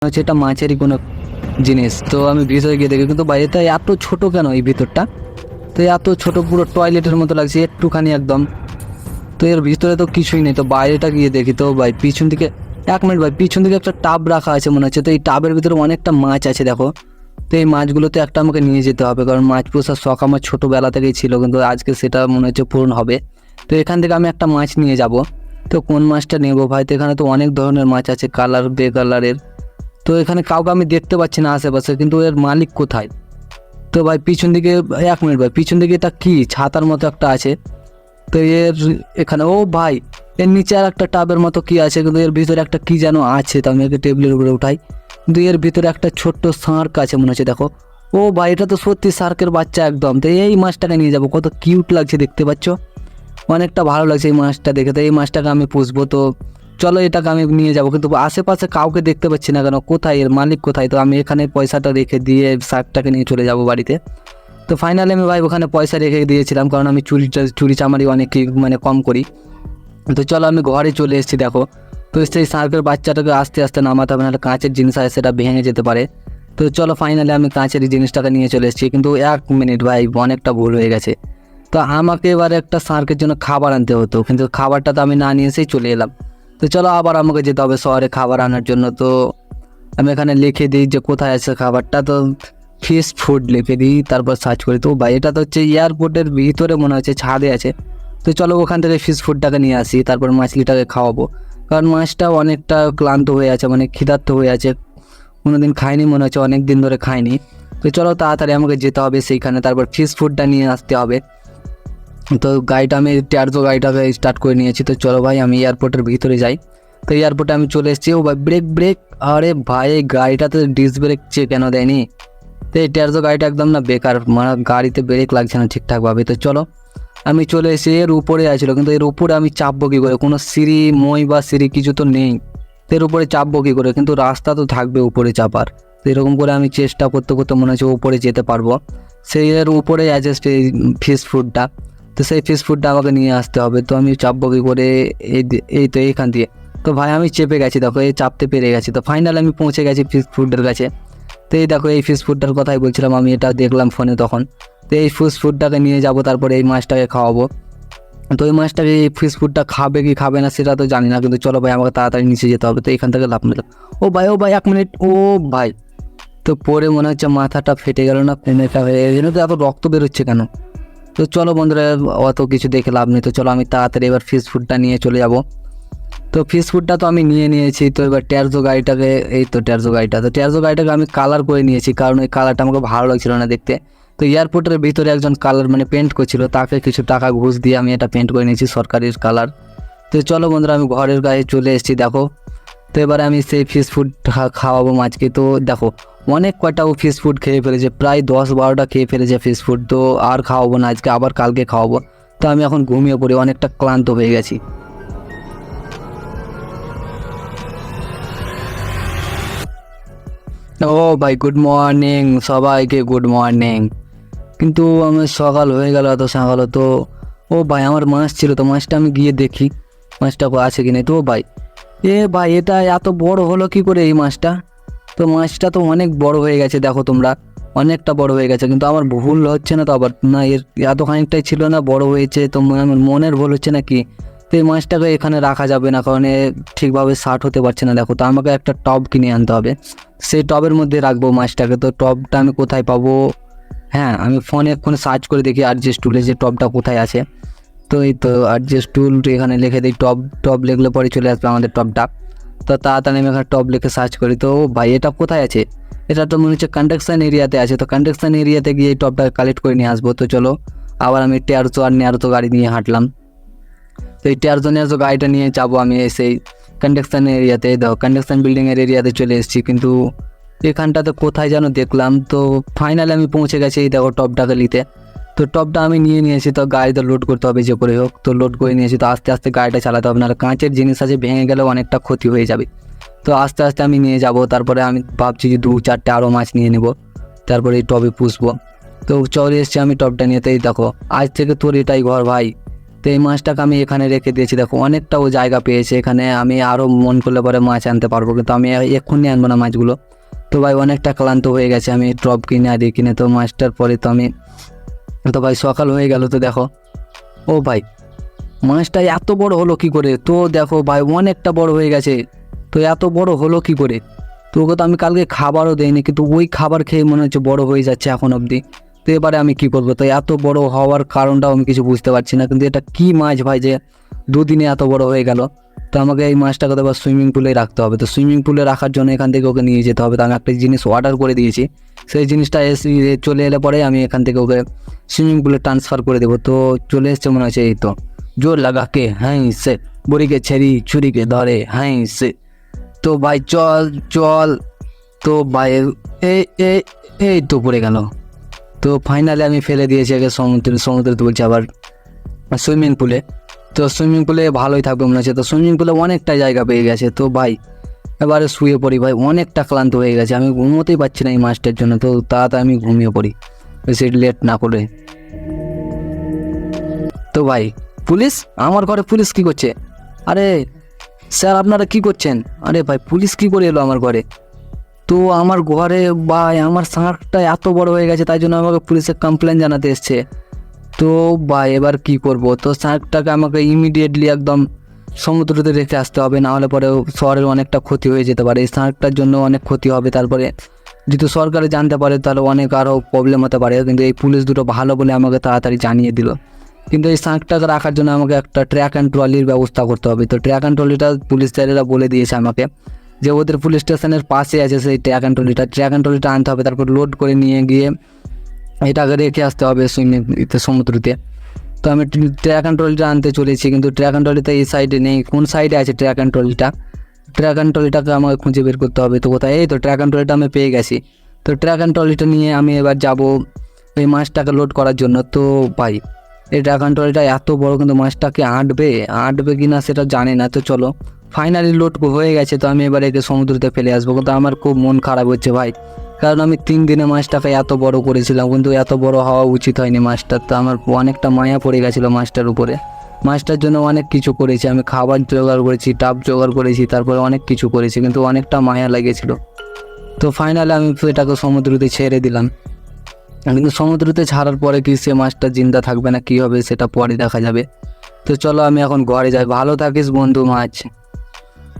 হচ্ছে এটা মাছেরই কোনো জিনিস। তো আমি ভিতরে গিয়ে দেখি কিন্তু ভাই এটা এত ছোট কেন এই ভিতরটা, তো এত ছোট পুরো টয়লেটের মতো লাগছে একটুখানি একদম। তো এর ভিতরে তো কিছুই নেই। তো বাইরেটা গিয়ে দেখি তো ভাই পিছন দিকে, 1 মিনিট ভাই, পিছন দিকে একটা টাব রাখা আছে মনে হচ্ছে। তো এই টাবের ভিতরে অনেকটা মাছ আছে দেখো। তো এই মাছগুলোতে একটা আমাকে নিয়ে যেতে হবে, কারণ মাছ পোষার শখ আমার ছোটোবেলা থেকেই ছিল, কিন্তু আজকে সেটা মনে হচ্ছে পূরণ হবে। তো এখান থেকে আমি একটা মাছ নিয়ে যাব। তো কোন মাছটা নেবো ভাই? তো এখানে তো অনেক ধরনের মাছ আছে, কালার বে কালারের। তো এখানে কাউকে আমি দেখতে পাচ্ছি না আশেপাশে, কিন্তু এর মালিক কোথায়? তো ভাই পিছন দিকে, 1 মিনিট ভাই, পিছন দিকে এটা কি ছাতার মতো একটা আছে। তো এর এখানে, ও ভাই, এর নিচে আর একটা টাবের মতো কি আছে, কিন্তু এর ভিতরে একটা কি যেন আছে। তো আমি একে টেবিলের উপরে উঠাই, কিন্তু এর ভিতরে একটা ছোট্ট শার্ক আছে মনে হচ্ছে দেখো। ও ভাই, এটা তো সত্যি শার্কের বাচ্চা একদম। তো এই মাছটাকে নিয়ে যাবো, কত কিউট লাগছে দেখতে পাচ্ছ, অনেকটা ভালো লাগছে এই মাছটা দেখে। তো এই মাছটাকে আমি পুষবো। তো চলো এটাকে আমি নিয়ে যাবো, কিন্তু আশেপাশে কাউকে দেখতে পাচ্ছি না কেন, কোথায় এর মালিক কোথায়? তো আমি এখানে পয়সাটা রেখে দিয়ে শার্কটাকে নিয়ে চলে যাব বাড়িতে। তো ফাইনালি আমি ভাই ওখানে পয়সা রেখে দিয়েছিলাম, কারণ আমি চুরি চামারি অনেক মানে কম করি। তো চলো আমি ঘরে চলে এসেছি দেখো। তো সেই শার্কের বাচ্চাটাকে আস্তে আস্তে নামাতে হবে, নাহলে কাঁচের জিনিস আছে সেটা ভেঙে যেতে পারে। তো চলো ফাইনালি আমি কাঁচের জিনিসটাকে নিয়ে চলে এসেছি, কিন্তু 1 মিনিট ভাই, অনেকটা ভুল হয়ে গেছে। তো আমাকে এবারে একটা শার্কের জন্য খাবার আনতে হতো, কিন্তু খাবারটা তো আমি না নিয়ে এসেই চলে এলাম। তো চলো আবার আমাকে যেতে হবে শহরে খাবার আনার জন্য। তো আমি এখানে লিখে দিই যে কোথায় আছে খাবারটা। তো ফিশ ফুড লিখে দিই, তারপর সার্চ করি। তো ভাই এটা তো হচ্ছে এয়ারপোর্টের ভিতরে মনে হচ্ছে, ছাদে আছে। তো চলো ওখান থেকে ফিশ ফুডটাকে নিয়ে আসি, তারপর মাছলিটাকে খাওয়াবো, কারণ মাছটা অনেকটা ক্লান্ত হয়ে আছে, মানে ক্ষিধার্ত হয়ে আছে, কোনোদিন খাইনি মনে হচ্ছে, অনেক দিন ধরে খাইনি। তো চলো তাড়াতাড়ি আমাকে যেতে হবে সেইখানে, তারপর ফিশ ফুডটা নিয়ে আসতে হবে। তো গাড়িটা আমি ট্যারজো গাড়িটাকে স্টার্ট করে নিয়েছি। তো চলো ভাই আমি এয়ারপোর্টের ভিতরে যাই। তো এয়ারপোর্টে আমি চলে এসেছি। ও ভাই ব্রেক ব্রেক, আরে ভাই এই গাড়িটাতে ডিস্ক ব্রেক কেন দেয়নি? তো এই ট্যারজো গাড়িটা একদম না বেকার, মানে গাড়িতে ব্রেক লাগছে না ঠিকঠাকভাবে। তো চলো আমি চলে এসে এর উপরে আছিল, কিন্তু এর উপরে আমি চাপবো কী করে? কোনো সিঁড়ি মই বা সিঁড়ি কিছু তো নেই। তো এর উপরে চাপবো কী করে? কিন্তু রাস্তা তো থাকবে উপরে চাপার। তো এরকম করে আমি চেষ্টা করতে করতে মনে হচ্ছে উপরে যেতে পারবো। সেই এর উপরে অ্যাডজাস্ট এই ফিশ ফুডটা। তো সেই ফিশ ফুডটা আমাকে নিয়ে আসতে হবে। তো আমি চাপবো কী করে? এই তো এইখান দিয়ে। তো ভাই আমি চেপে গেছি দেখো, এই চাপতে পেরে গেছি। তো ফাইনালি আমি পৌঁছে গেছি ফিশ ফুডের কাছে। তো এই দেখো এই ফিশ ফুডটার কথাই বলছিলাম আমি, এটা দেখলাম ফোনে তখন। তো এই ফিশ ফুডটাকে নিয়ে যাব, তারপরে এই মাছটাকে খাওয়াবো। তো এই মাছটাকে এই ফিশ ফুডটা খাবে কি খাবে না সেটা তো জানি না, কিন্তু চলো ভাই আমাকে তাড়াতাড়ি নিচে যেতে হবে। তো এখান থেকে লাভ নিলাম। ও ভাই, ও ভাই 1 মিনিট, ও ভাই, তো পরে মনে হচ্ছে মাথাটা ফেটে গেল না, পেনেটা হয়ে গেল, তো এত রক্ত বেরোচ্ছে কেন? তো চলো বন্ধুরা, অত কিছু দেখে লাভ নেই। তো চলো আমি তাড়াতাড়ি এবার ফিশ ফুডটা নিয়ে চলে যাব। তো ফিশ ফুডটা তো আমি নিয়ে নিয়েছি। তো এবার ট্যারজো গাড়িটাকে, এই তো ট্যারজো গাড়িটা, তো ট্যারজো গাড়িটাকে আমি কালার করে নিয়েছি, কারণ ওই কালারটা আমাকে ভালো লাগছিল না দেখতে। তো এয়ারপোর্টের ভিতরে একজন কালার মানে পেন্ট করছিল, তাকে কিছু টাকা ঘুষ দিয়ে আমি এটা পেন্ট করে নিয়েছি, সরকারির কালার। তো চলো বন্ধুরা আমি ঘরের গায়ে চলে এসেছি দেখো। তো এবারে আমি সেই ফিশ ফুড খাওয়াবো মাছকে। তো দেখো অনেক কয়টা ও ফিশ ফুড খেয়ে ফেলেছে, প্রায় 10-12টা খেয়ে ফেলেছে ফিশ ফুড। তো আর খাওয়াবো না আজকে, আবার কালকে খাওয়াবো। তো আমি এখন ঘুমিয়ে পড়ি, অনেকটা ক্লান্ত হয়ে গেছি। ও ভাই গুড মর্নিং সবাইকে, গুড মর্নিং। কিন্তু আমার সকাল হয়ে গেল, এত সকাল তো। ও ভাই আমার মাছ ছিল, তো মাছটা আমি গিয়ে দেখি মাছটা আছে কি না। তো ভাই, এ ভাই এটা এত বড় হলো কি করে এই মাছটা? তো মাছটা তো অনেক বড় হয়ে গেছে দেখো তোমরা, অনেকটা বড় হয়ে গেছে, কিন্তু আমার ভুল হচ্ছে না তো আবার? না এর এত খানিকটাই ছিল না, বড় হয়েছে তো আমার মনের ভুল হচ্ছে নাকি? তো এই মাছটাকে এখানে রাখা যাবে না, কারণ এ ঠিকভাবে শার্ট হতে পারছে না দেখো। তো আমাকে একটা টব কিনে আনতে হবে, সেই টবের মধ্যে রাখবো মাছটাকে। তো টবটা আমি কোথায় পাবো? হ্যাঁ আমি ফোনে এক্ষুনি সার্চ করে দেখি আরজেস টুলে যে টবটা কোথায় আছে। তো এই তো আরজেস টুল, এখানে লিখে দিই টব, টব লিখলে পরে চলে আসবে আমাদের টবটা। তো তাড়াতাড়ি আমি এখানে টব লিখে সার্চ করি। তো ভাই এটা কোথায় আছে? এটা তো মনে হচ্ছে কনস্ট্রাকশন এরিয়াতে আছে। তো কনস্ট্রাকশন এরিয়াতে গিয়ে এই টবটা কালেক্ট করে নিয়ে আসবো। তো চলো আবার আমি টেয়ারজো আর নেয়ারজো গাড়ি নিয়ে হাঁটলাম। তো এই টেয়ারজো নেয়ারজো গাড়িটা নিয়ে যাবো আমি সেই কনস্ট্রাকশন এরিয়াতে। দেখো কনস্ট্রাকশন বিল্ডিংয়ের এরিয়াতে চলে এসেছি, কিন্তু এখানটাতে কোথায় যেন দেখলাম। তো ফাইনালি আমি পৌঁছে গেছি এই দেখো টবটাকে নিতে। তো টবটা আমি নিয়ে নিয়েছি। তো গাড়িতে লোড করতে হবে যে করে হোক, তো লোড করে নিয়েছি। তো আস্তে আস্তে গাড়িটা চালাতে হবে, না কাঁচের জিনিস আছে, ভেঙে গেলেও অনেকটা ক্ষতি হয়ে যাবে। তো আস্তে আস্তে আমি নিয়ে যাব। তারপরে আমি ভাবছি যে 2-4টে আরও মাছ নিয়ে নেব, তারপরে এই টবে পুষবো। তো চলে এসেছি আমি টবটা নিয়ে। তো এই দেখো আজ থেকে তোর এটাই ঘর ভাই, তো এই মাছটাকে আমি এখানে রেখে দিয়েছি, দেখো অনেকটাও জায়গা পেয়েছে এখানে, আমি আরও মন করলে পরে মাছ আনতে পারবো, কিন্তু আমি এক্ষুনি আনবো না মাছগুলো। তো ভাই অনেকটা ক্লান্ত হয়ে গেছে, আমি ট্রপ কিনে আর কিনে তো মাছটার পরে তো আমি তো ভাই সকাল হয়ে গেল। তো দেখো ও ভাই মাছটা এত বড় হলো কি করে, তো দেখো ভাই অনেকটা বড় হয়ে গেছে। তো এত বড় হলো কি করে, তো ওকে তো আমি কালকে খাবারও দেইনি, কিন্তু ওই খাবার খেয়ে মনে হচ্ছে বড় হয়ে যাচ্ছে এখন অবধি। তো এবারে আমি কি করবো, তো এত বড় হওয়ার কারণটাও আমি কিছু বুঝতে পারছি না, কিন্তু এটা কি মাছ ভাই যে দুদিনে এত বড় হয়ে গেল। তো আমাকে এই মাছটাকে তো আবার সুইমিং পুলে রাখতে হবে, তো সুইমিং পুলে রাখার জন্য এখান থেকে ওকে নিয়ে যেতে হবে। তো আমি একটা জিনিস অর্ডার করে দিয়েছি, সেই জিনিসটা চলে এলে পরে আমি এখান থেকে ওকে সুইমিং পুলে ট্রান্সফার করে দেবো। তো চলে এসছে মনে হচ্ছে, এই তো জোর লাগা কে হ্যাঁ সে বুড়িকে ছেড়ি ছুরিকে ধরে হ্যাঁ সে। তো ভাই চল চল, তো ভাই এই এই এই তো পড়ে গেল। তো ফাইনালি আমি ফেলে দিয়েছি আগে সমুদ্রে তো বলছি আবার সুইমিং পুলে। তো সুইমিং পুলে ভালোই থাকবে মনে হচ্ছে, তো সুইমিং পুলে অনেকটা জায়গা পেয়ে গেছে। তো ভাই এবারে শুয়ে পড়ি ভাই, অনেকটা ক্লান্ত হয়ে গেছে, আমি ঘুমোতেই পারছি না এই মাছটার জন্য। তো তাড়াতাড়ি আমি ঘুমিয়ে পড়ি বেশি লেট না করে। তো ভাই পুলিশ, আমার ঘরে পুলিশ কি করছে? আরে স্যার আপনারা কি করছেন? আরে ভাই পুলিশ কি করে এলো আমার ঘরে? তো আমার ঘরে ভাই আমার শাঁখটা এত বড় হয়ে গেছে, তাই জন্য আমাকে পুলিশে কমপ্লেন জানাতে এসছে। তো ভাই এবার কি করব, তো শাঁখটাকে আমাকে ইমিডিয়েটলি একদম সমুদ্রতে রেখে আসতে হবে, না হলে পরে শহরের অনেকটা ক্ষতি হয়ে যেতে পারে, এই শাঁখটার জন্য অনেক ক্ষতি হবে। তারপরে যদি সরকারে জানতে পারে তাহলে অনেক আরও প্রবলেম হতে পারে, কিন্তু এই পুলিশ দুটো ভালো বলে আমাকে তাড়াতাড়ি জানিয়ে দিল। কিন্তু এই শাঁখটাকে রাখার জন্য আমাকে একটা ট্র্যাক অ্যান্ড ট্রলির ব্যবস্থা করতে হবে। তো ট্র্যাক অ্যান্ড ট্রলিটা পুলিশ স্যারেরা বলে দিয়েছে আমাকে যে ওদের পুলিশ স্টেশনের পাশে আছে সেই ট্র্যাক অ্যান্ড ট্রলিটা আনতে হবে, তারপর লোড করে নিয়ে গিয়ে এটাকে রেখে আসতে হবে সমুদ্রতে। তো আমি ট্র্যাক অ্যান্ড ট্রলিটা আনতে চলেছি, কিন্তু ট্র্যাক অ্যান্ড ট্রলিটা এই সাইডে নেই, কোন সাইডে আছে ট্র্যাক অ্যান্ড ট্রলিটাকে আমাকে খুঁজে বের করতে হবে। তো কোথায়, এই তো ট্র্যাক অ্যান্ড ট্রলিটা আমি পেয়ে গেছি। তো ট্র্যাক অ্যান্ড ট্রলিটা নিয়ে আমি এবার যাব এই মাছটাকে লোড করার জন্য। তো ভাই এই ট্র্যাক অ্যান্ড ট্রলিটা এত বড়, কিন্তু মাছটাকে আঁটবে কি না সেটা জানি না। তো চলো ফাইনালি লোড হয়ে গেছে, তো আমি এবার একে সমুদ্রতে ফেলে আসবো। কিন্তু আমার খুব মন খারাপ হচ্ছে ভাই, কারণ আমি 3 দিনে মাছটাকে এত বড় করেছিলাম, কিন্তু এত বড় হওয়া উচিত হয়নি মাছটার। তো আমার অনেকটা মায়া পড়ে গেছিলো মাছটার উপরে। মাছটার জন্য অনেক কিছু করেছি আমি, খাবার জোগাড় করেছি, টাপ জোগাড় করেছি, তারপরে অনেক কিছু করেছি, কিন্তু অনেকটা মায়া লেগেছিল। তো ফাইনালি আমি এটাকে সমুদ্রতে ছেড়ে দিলাম, কিন্তু সমুদ্রতে ছাড়ার পরে কি সে মাছটা জিন্দা থাকবে না কি হবে সেটা পরে দেখা যাবে। তো চলো আমি এখন ঘরে যাই, ভালো থাকিস বন্ধু মাছ।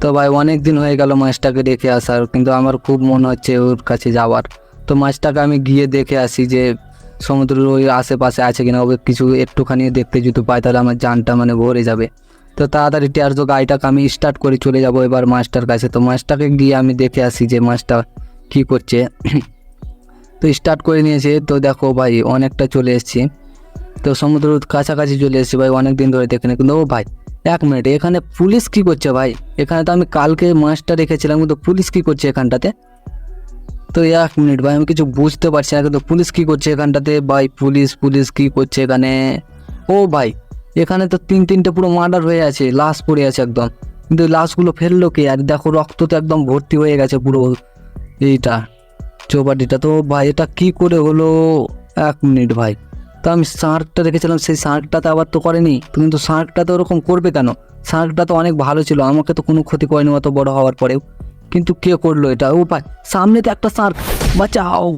তো ভাই অনেক দিন হয়ে গেল মাছটাকে দেখে আসার, কিন্তু আমার খুব মন হচ্ছে ওর কাছে যাওয়ার। তো মাছটাকে আমি গিয়ে দেখে আসি যে সমুদ্রের ওই আশেপাশে আছে কিনা, ওকে কিছু একটুখানি দেখতে যদি পাই তাহলে আমার জানটা মানে ভরে যাবে। তো তাড়াতাড়ি টিয়ারজো গাড়িটাকে আমি স্টার্ট করে চলে যাব এবার মাছটার কাছে। তো মাছটাকে গিয়ে আমি দেখে আসি যে মাছটা কী করছে। তো স্টার্ট করে নিয়েছে, তো দেখো ভাই অনেকটা চলে এসেছি, তো সমুদ্রের কাছাকাছি চলে এসেছি ভাই, অনেক দিন ধরে দেখে না। কিন্তু ও ভাই 1 মিনিট, এখানে পুলিশ কি করছে ভাই? এখানে তো আমি কালকে মাছটা রেখেছিলাম, কিন্তু পুলিশ কি করছে এখানটাতে? তো 1 মিনিট ভাই, আমি কিছু বুঝতে পারছি না, কিন্তু পুলিশ কি করছে এখানটাতে ভাই? পুলিশ কি করছে এখানে? ও ভাই এখানে তো 3-3টে পুরো মার্ডার হয়ে আছে, লাশ পড়ে আছে একদম, কিন্তু লাশগুলো ফেললো কে? আর দেখো রক্ত তো একদম ভর্তি হয়ে গেছে পুরো এইটা চৌপাটিটা। তো ভাই এটা কি করে হলো? 1 মিনিট ভাই, তো আমি শার্কটা রেখেছিলাম, সেই শার্কটাতে আবার তো করেনি, কিন্তু শার্কটা তো ওরকম করবে কেন? শার্কটা তো অনেক ভালো ছিল, আমাকে তো কোনো ক্ষতি করেনি অত বড় হওয়ার পরেও, কিন্তু কে করলো এটা? ও ভাই সামনে তো একটা শার্ক, বাঁচাও।